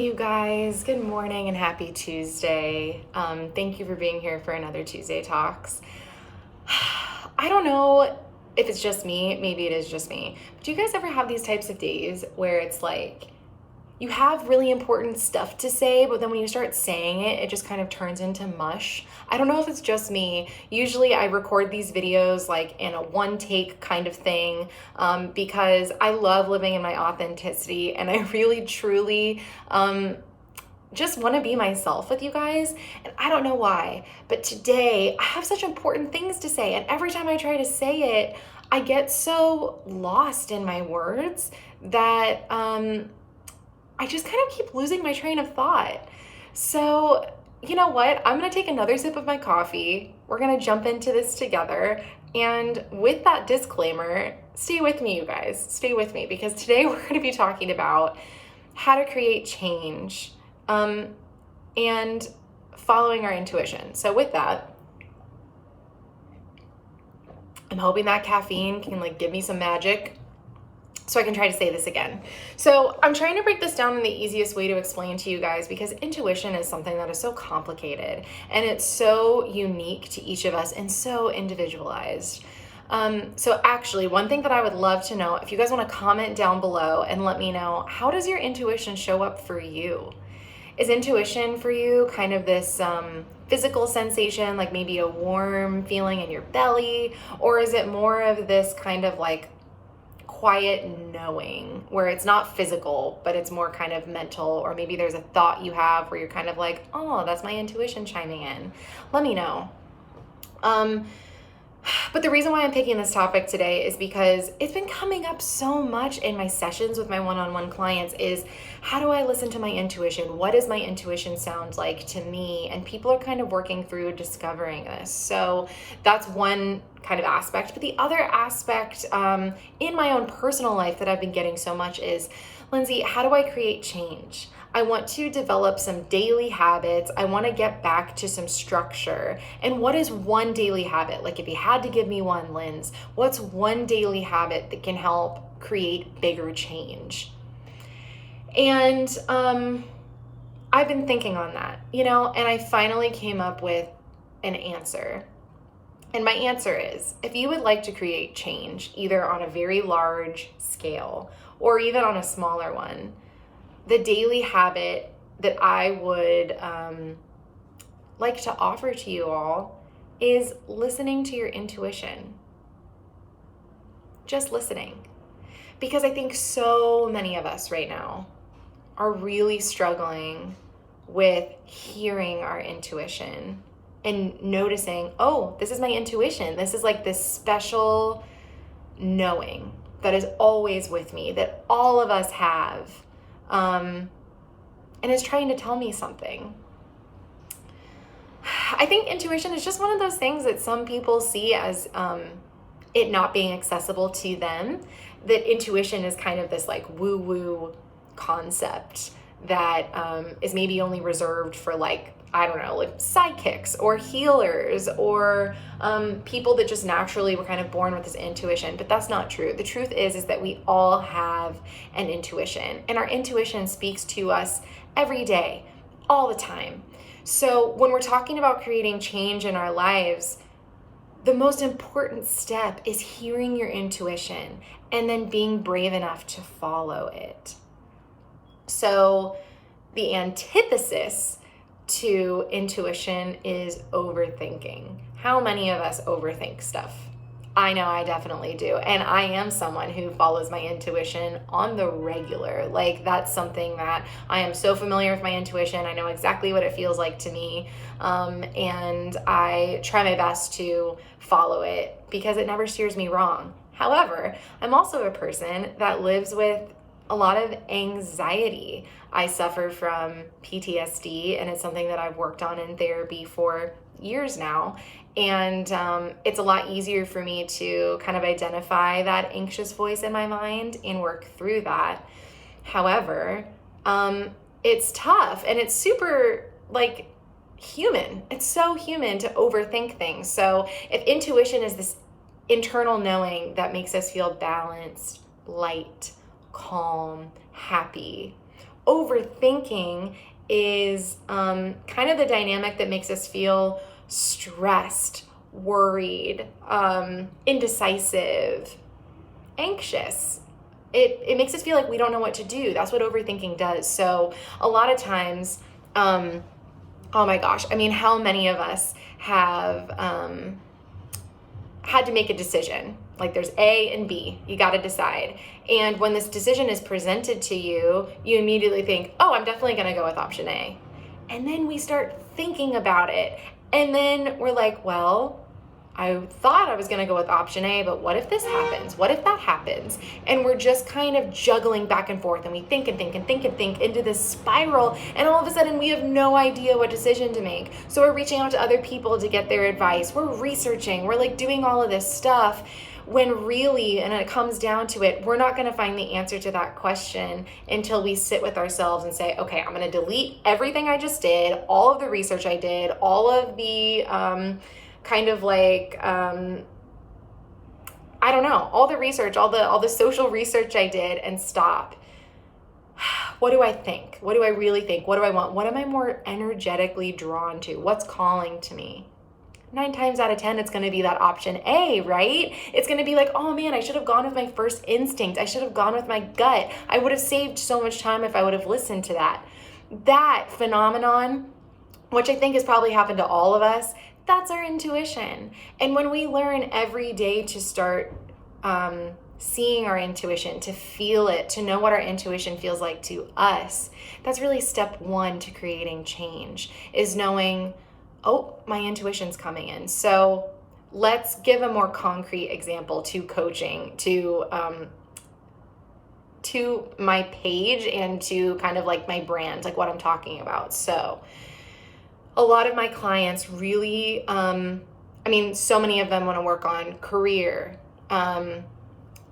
You guys, good morning and happy Tuesday. Thank you for being here for another Tuesday Talks. I don't know if it's just me, maybe it is just me, but do you guys ever have these types of days where it's like you have really important stuff to say, but then when you start saying it, it just kind of turns into mush? I don't know if it's just me. Usually I record these videos like in a one take kind of thing because I love living in my authenticity and I really truly just want to be myself with you guys. And I don't know why, but today I have such important things to say. And every time I try to say it, I get so lost in my words that I just kind of keep losing my train of thought. So, you know what? I'm going to take another sip of my coffee. We're going to jump into this together. And with that disclaimer, stay with me, you guys. Stay with me because today we're going to be talking about how to create change and following our intuition. So with that, I'm hoping that caffeine can give me some magic so I can try to say this again. So I'm trying to break this down in the easiest way to explain to you guys because intuition is something that is so complicated and it's so unique to each of us and so individualized. So actually, one thing that I would love to know, if you guys want to comment down below and let me know, how does your intuition show up for you? Is intuition for you kind of this physical sensation, like maybe a warm feeling in your belly? Or is it more of this kind of quiet knowing where it's not physical, but it's more kind of mental? Or maybe there's a thought you have where you're kind of like, oh, that's my intuition chiming in. Let me know. But the reason why I'm picking this topic today is because it's been coming up so much in my sessions with my one-on-one clients is how do I listen to my intuition? What does my intuition sound like to me? And people are kind of working through discovering this. So that's one kind of aspect. But the other aspect in my own personal life that I've been getting so much is, Lindsay, how do I create change? I want to develop some daily habits. I want to get back to some structure. And what is one daily habit? Like if you had to give me one, Linz, what's one daily habit that can help create bigger change? And I've been thinking on that, and I finally came up with an answer. And my answer is, if you would like to create change, either on a very large scale or even on a smaller one, the daily habit that I would like to offer to you all is listening to your intuition. Just listening. Because I think so many of us right now are really struggling with hearing our intuition and noticing, oh, this is my intuition. This is like this special knowing that is always with me, that all of us have. And is trying to tell me something. I think intuition is just one of those things that some people see as it not being accessible to them, that intuition is kind of this woo-woo concept that is maybe only reserved for sidekicks or healers or people that just naturally were kind of born with this intuition. But that's not true. The truth is that we all have an intuition, and our intuition speaks to us every day, all the time. So when we're talking about creating change in our lives, the most important step is hearing your intuition and then being brave enough to follow it. So the antithesis to intuition is overthinking. How many of us overthink stuff? I know I definitely do. And I am someone who follows my intuition on the regular. That's something that I am so familiar with my intuition. I know exactly what it feels like to me. And I try my best to follow it because it never steers me wrong. However, I'm also a person that lives with a lot of anxiety. I suffer from PTSD, and it's something that I've worked on in therapy for years now. And it's a lot easier for me to kind of identify that anxious voice in my mind and work through that. However, it's tough and it's super human. It's so human to overthink things. So if intuition is this internal knowing that makes us feel balanced, light, calm, happy, overthinking is kind of the dynamic that makes us feel stressed, worried, indecisive, anxious. It makes us feel like we don't know what to do. That's what overthinking does. So a lot of times, oh my gosh, I mean, how many of us have had to make a decision? Like there's A and B, you got to decide. And when this decision is presented to you, you immediately think, oh, I'm definitely going to go with option A. And then we start thinking about it. And then we're like, well, I thought I was going to go with option A, but what if this happens? What if that happens? And we're just kind of juggling back and forth, and we think and think and think and think into this spiral, and all of a sudden we have no idea what decision to make. So we're reaching out to other people to get their advice. We're researching. We're like doing all of this stuff when really, and it comes down to it, we're not going to find the answer to that question until we sit with ourselves and say, okay, I'm going to delete everything I just did, all of the research I did, all of the kind of like, I don't know, all the research, all the social research I did, and stop. What do I think? What do I really think? What do I want? What am I more energetically drawn to? What's calling to me? 9 times out of 10, it's going to be that option A, right? It's going to be like, oh man, I should have gone with my first instinct. I should have gone with my gut. I would have saved so much time if I would have listened to that. That phenomenon, which I think has probably happened to all of us, that's our intuition. And when we learn every day to start seeing our intuition, to feel it, to know what our intuition feels like to us, that's really step 1 to creating change, is knowing, oh, my intuition's coming in. So let's give a more concrete example to coaching, to my page and to kind of like my brand, like what I'm talking about. So a lot of my clients really, so many of them want to work on career,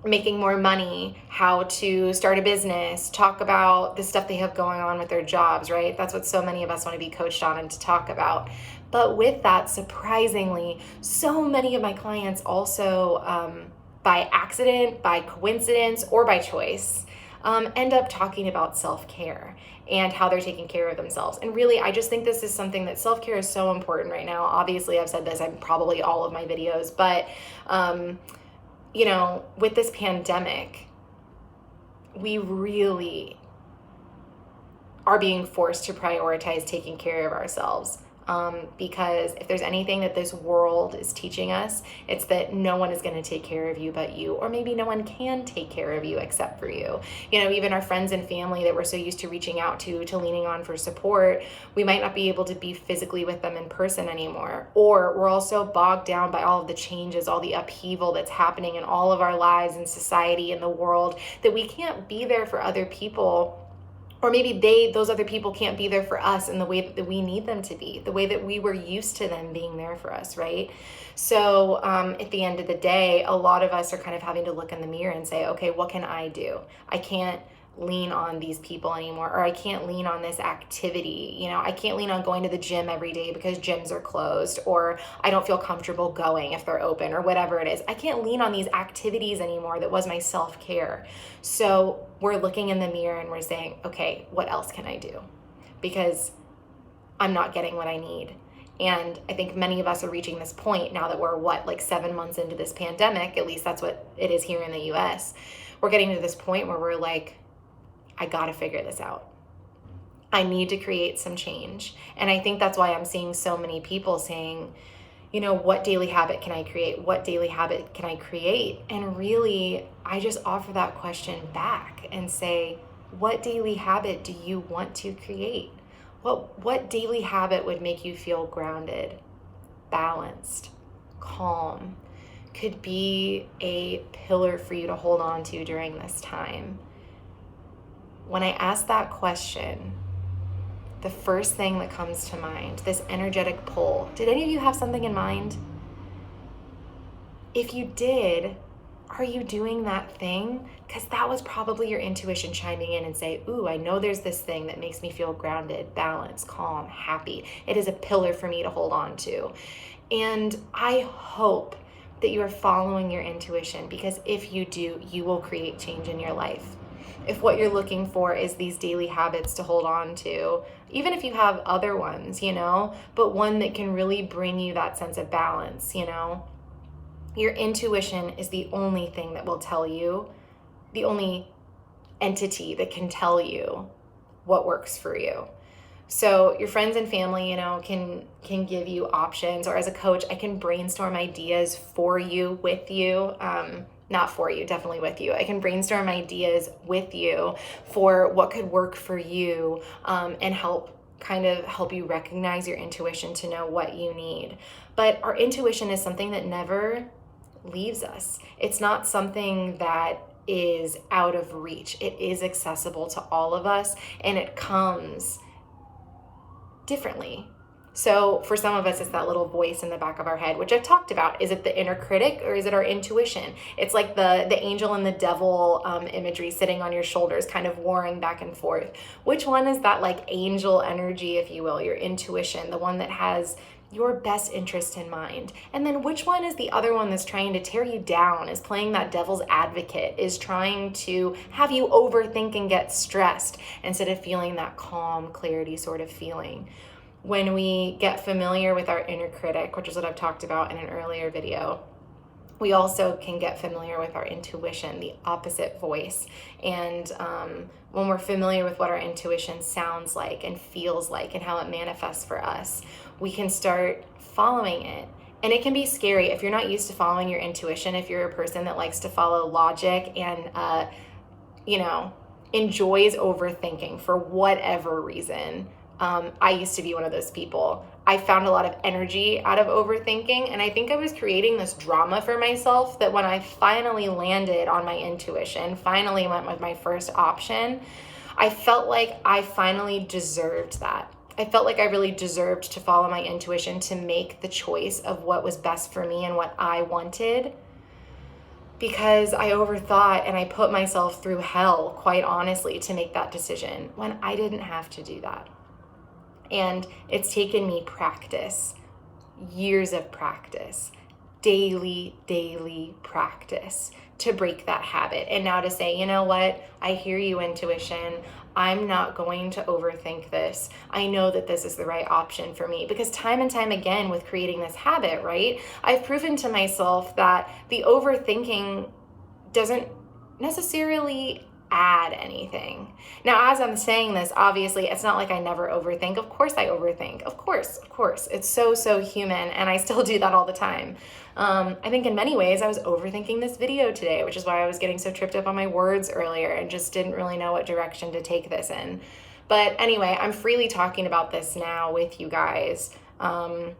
making more money, how to start a business, talk about the stuff they have going on with their jobs, right? That's what so many of us want to be coached on and to talk about. But with that, surprisingly, so many of my clients also, by accident, by coincidence, or by choice, end up talking about self-care and how they're taking care of themselves. And really, I just think this is something that self-care is so important right now. Obviously, I've said this in probably all of my videos, but with this pandemic, we really are being forced to prioritize taking care of ourselves. Because if there's anything that this world is teaching us, it's that no one is going to take care of you but you, or maybe no one can take care of you except for you. Even our friends and family that we're so used to reaching out to leaning on for support, we might not be able to be physically with them in person anymore. Or we're also bogged down by all of the changes, all the upheaval that's happening in all of our lives and society and the world, that we can't be there for other people. Or maybe those other people can't be there for us in the way that we need them to be, the way that we were used to them being there for us, right? So at the end of the day, a lot of us are kind of having to look in the mirror and say, okay, what can I do? I can't lean on these people anymore, or I can't lean on this activity. I can't lean on going to the gym every day because gyms are closed, or I don't feel comfortable going if they're open, or whatever it is. I can't lean on these activities anymore that was my self-care. So we're looking in the mirror and we're saying, okay, what else can I do? Because I'm not getting what I need. And I think many of us are reaching this point now that we're 7 months into this pandemic, at least that's what it is here in the US. We're getting to this point where we're like, I gotta figure this out. I need to create some change. And I think that's why I'm seeing so many people saying, what daily habit can I create? What daily habit can I create? And really, I just offer that question back and say, what daily habit do you want to create? What daily habit would make you feel grounded, balanced, calm, could be a pillar for you to hold on to during this time? When I ask that question, the first thing that comes to mind, this energetic pull, did any of you have something in mind? If you did, are you doing that thing? Because that was probably your intuition chiming in and say, ooh, I know there's this thing that makes me feel grounded, balanced, calm, happy. It is a pillar for me to hold on to. And I hope that you are following your intuition, because if you do, you will create change in your life. if what you're looking for is these daily habits to hold on to, even if you have other ones, but one that can really bring you that sense of balance, your intuition is the only thing that will tell you, the only entity that can tell you what works for you. So your friends and family, can give you options, or as a coach, I can brainstorm ideas for you, with you, not for you, definitely with you. I can brainstorm ideas with you for what could work for you, and help you recognize your intuition to know what you need. But our intuition is something that never leaves us. It's not something that is out of reach. It is accessible to all of us, and it comes differently. So for some of us, it's that little voice in the back of our head, which I've talked about. Is it the inner critic, or is it our intuition? It's like the angel and the devil imagery sitting on your shoulders, kind of warring back and forth. Which one is that like angel energy, if you will, your intuition, the one that has your best interest in mind? And then which one is the other one that's trying to tear you down, is playing that devil's advocate, is trying to have you overthink and get stressed instead of feeling that calm, clarity sort of feeling? When we get familiar with our inner critic, which is what I've talked about in an earlier video, we also can get familiar with our intuition, the opposite voice. And when we're familiar with what our intuition sounds like and feels like and how it manifests for us, we can start following it. And it can be scary if you're not used to following your intuition, if you're a person that likes to follow logic and, enjoys overthinking for whatever reason. I used to be one of those people. I found a lot of energy out of overthinking, and I think I was creating this drama for myself that when I finally landed on my intuition, finally went with my first option, I felt like I finally deserved that. I felt like I really deserved to follow my intuition, to make the choice of what was best for me and what I wanted, because I overthought and I put myself through hell, quite honestly, to make that decision when I didn't have to do that. And it's taken me practice, years of practice, daily practice to break that habit. And now to say, you know what, I hear you, intuition. I'm not going to overthink this. I know that this is the right option for me, because time and time again with creating this habit, right, I've proven to myself that the overthinking doesn't necessarily add anything. Now, as I'm saying this, obviously, it's not like I never overthink. Of course I overthink. Of course. It's so human, and I still do that all the time. I think in many ways I was overthinking this video today, which is why I was getting so tripped up on my words earlier and just didn't really know what direction to take this in. But anyway, I'm freely talking about this now with you guys, to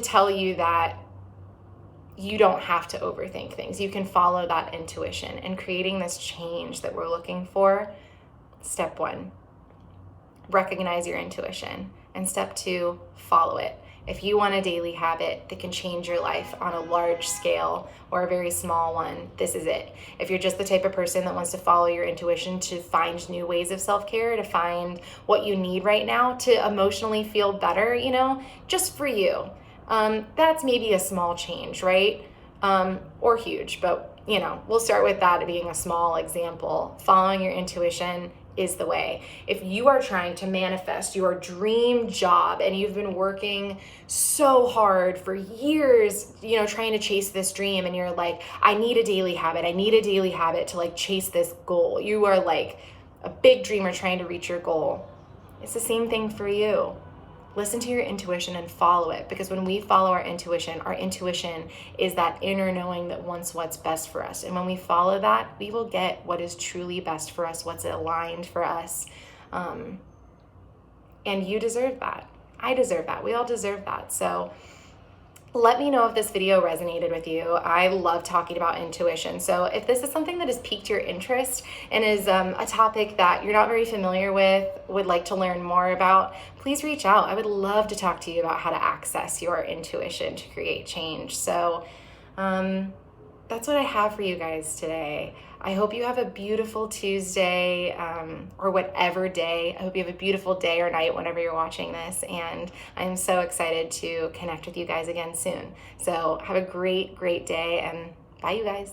tell you that you don't have to overthink things. You can follow that intuition, and creating this change that we're looking for. Step 1, recognize your intuition. And step 2, follow it. If you want a daily habit that can change your life on a large scale or a very small one, this is it. If you're just the type of person that wants to follow your intuition to find new ways of self-care, to find what you need right now to emotionally feel better, just for you. That's maybe a small change, right? Or huge, but we'll start with that being a small example. Following your intuition is the way. If you are trying to manifest your dream job and you've been working so hard for years, trying to chase this dream, and you're like, I need a daily habit. I need a daily habit to chase this goal. You are like a big dreamer trying to reach your goal. It's the same thing for you. Listen to your intuition and follow it, because when we follow our intuition is that inner knowing that wants what's best for us. And when we follow that, we will get what is truly best for us, what's aligned for us. And you deserve that. I deserve that. We all deserve that. So let me know if this video resonated with you. I love talking about intuition. So if this is something that has piqued your interest and is a topic that you're not very familiar with, would like to learn more about, please reach out. I would love to talk to you about how to access your intuition to create change. So that's what I have for you guys today. I hope you have a beautiful Tuesday, or whatever day. I hope you have a beautiful day or night whenever you're watching this. And I'm so excited to connect with you guys again soon. So have a great day, and bye, you guys.